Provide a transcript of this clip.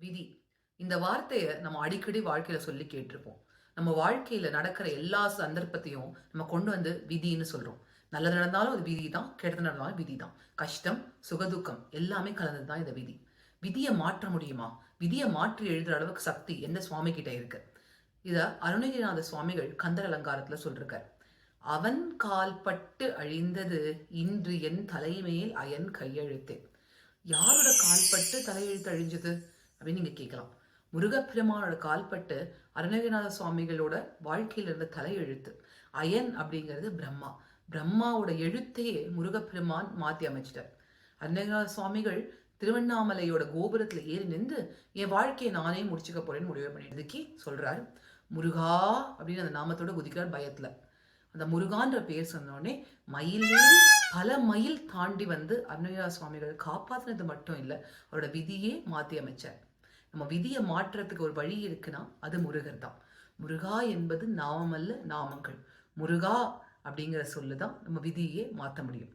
விதி. இந்த வார்த்தைய நம்ம அடிக்கடி வாழ்க்கையில சொல்லி கேட்டிருப்போம். நம்ம வாழ்க்கையில நடக்கிற எல்லா சந்தர்ப்பத்தையும் நம்ம கொண்டு வந்து விதின்னு சொல்றோம். நல்லது நடந்தாலும் அது விதி தான், கெட்டது நடந்தாலும் விதி தான். கஷ்டம், சுகதுக்கம் எல்லாமே கலந்தது தான் இந்த விதி. விதிய மாற்ற முடியுமா? விதிய மாற்றி எழுதுற அளவுக்கு சக்தி எந்த சுவாமி கிட்ட இருக்கு? இத அருணகிரிநாத சுவாமிகள் கந்தர் அலங்காரத்துல சொல்லிருக்கார். "அவன் கால் பட்டு அழிந்தது இன்று என் தலைமேல் அயன் கையெழுத்தே." யாரோட கால்பட்டு தலையெழுத்து அழிஞ்சது அப்படின்னு நீங்க கேட்கலாம். முருகப்பெருமானோட கால்பட்டு அருணகிரிநாத சுவாமிகளோட வாழ்க்கையில இருந்த தலையெழுத்து. அயன் அப்படிங்கிறது பிரம்மா. பிரம்மாவோட எழுத்தையே முருகப்பெருமான் மாத்தி அமைச்சிட்டார். அருணகிரிநாத சுவாமிகள் திருவண்ணாமலையோட கோபுரத்துல ஏறி நின்று என் வாழ்க்கையை நானே முடிச்சுக்க போறேன்னு முடிவு பண்ணிடுதுக்கி சொல்றாரு. முருகா அப்படின்னு அந்த நாமத்தோட குதிக்கிறார் பயத்துல. அந்த முருகான்ற பேர் சொன்னோடனே மயில் பல மைல் தாண்டி வந்து அருணகிரிநாத சுவாமிகள் காப்பாற்றினது மட்டும் இல்லை, அவரோட விதியே மாற்றி அமைச்சார். நம்ம விதியை மாற்றுறதுக்கு ஒரு வழி இருக்குன்னா அது முருகர் தான். முருகா என்பது நாமமல்ல நாமங்கள். முருகா அப்படிங்கிற சொல்லு தான் நம்ம விதியே மாற்ற முடியும்.